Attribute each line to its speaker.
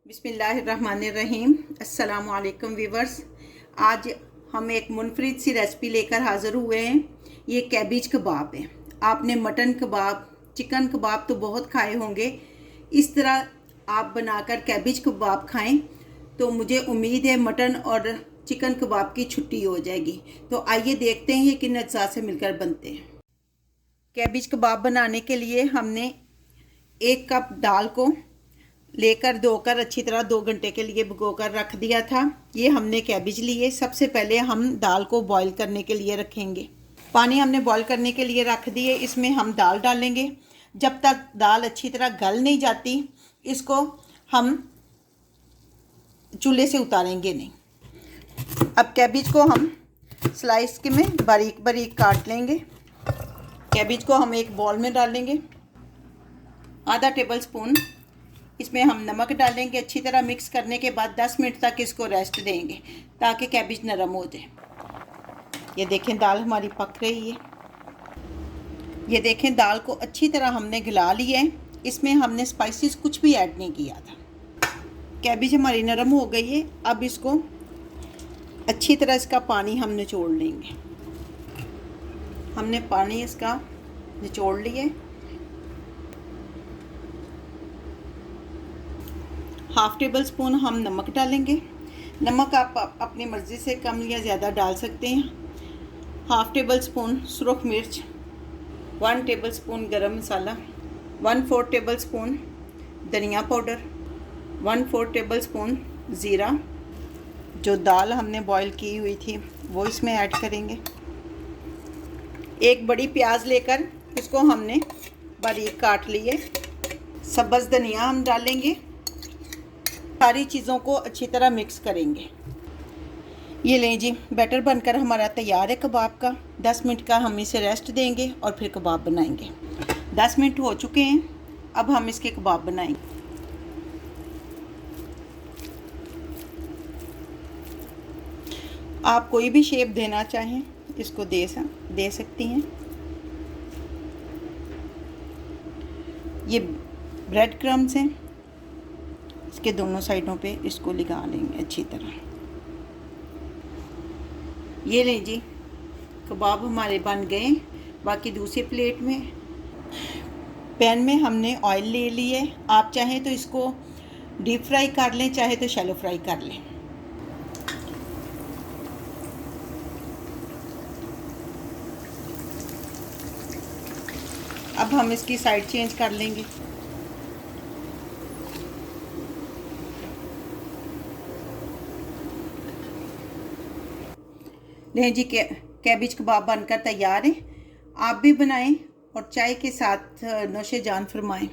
Speaker 1: बिस्मिल्लाहिर्रहमानिर्रहीम। अस्सलाम वालेकुम व्यूवर्स। आज हम एक मुनफरिद सी रेसिपी लेकर हाज़िर हुए हैं। ये कैबिज कबाब है। आपने मटन कबाब, चिकन कबाब तो बहुत खाए होंगे। इस तरह आप बनाकर कैबिज कबाब खाएं तो मुझे उम्मीद है मटन और चिकन कबाब की छुट्टी हो जाएगी। तो आइए देखते हैं ये किन अज्जा से मिलकर बनते हैं। कैबिज कबाब बनाने के लिए हमने 1 कप दाल को लेकर धोकर अच्छी तरह 2 घंटे के लिए भिगोकर रख दिया था। ये हमने कैबिज लिए। सबसे पहले हम दाल को बॉईल करने के लिए रखेंगे। पानी हमने बॉईल करने के लिए रख दिए। इसमें हम दाल डालेंगे। जब तक दाल अच्छी तरह गल नहीं जाती इसको हम चूल्हे से उतारेंगे नहीं। अब कैबिज को हम स्लाइस के में बारीक बारीक काट लेंगे। कैबिज को हम एक बॉल में डालेंगे। आधा टेबल स्पून इसमें हम नमक डालेंगे। अच्छी तरह मिक्स करने के बाद 10 मिनट तक इसको रेस्ट देंगे ताकि कैबिज नरम हो जाए। ये देखें दाल हमारी पक रही है। ये देखें दाल को अच्छी तरह हमने गला लिया है। इसमें हमने स्पाइसेस कुछ भी ऐड नहीं किया था। कैबिज हमारी नरम हो गई है। अब इसको अच्छी तरह इसका पानी हम निचोड़ लेंगे। हमने पानी इसका निचोड़ लिया। हाफ़ टेबल स्पून हम नमक डालेंगे। नमक आप अपनी मर्ज़ी से कम या ज़्यादा डाल सकते हैं। हाफ़ टेबल स्पून सुरख मिर्च, 1 टेबल स्पून गरम मसाला, 1/4 टेबल स्पून धनिया पाउडर, 1/4 टेबल स्पून ज़ीरा। जो दाल हमने बॉईल की हुई थी वो इसमें ऐड करेंगे। एक बड़ी प्याज लेकर इसको हमने बारीक काट लिए। सब्ज़ धनिया हम डालेंगे। सारी चीज़ों को अच्छी तरह मिक्स करेंगे। ये लें जी, बैटर बनकर हमारा तैयार है कबाब का। 10 मिनट का हम इसे रेस्ट देंगे और फिर कबाब बनाएंगे। 10 मिनट हो चुके हैं। अब हम इसके कबाब बनाएंगे। आप कोई भी शेप देना चाहें इसको दे सकती हैं। ये ब्रेड क्रम्स हैं। इसके दोनों साइडों पे इसको लगा लेंगे अच्छी तरह। ये लें जी, कबाब हमारे बन गए। बाकी दूसरी प्लेट में पैन में हमने ऑयल ले लिए। आप चाहें तो इसको डीप फ्राई कर लें, चाहे तो शैलो फ्राई कर लें। अब हम इसकी साइड चेंज कर लेंगे। लें जी, कैबिज कबाब बनकर तैयार है। आप भी बनाएं और चाय के साथ नोशे जान फरमाएं।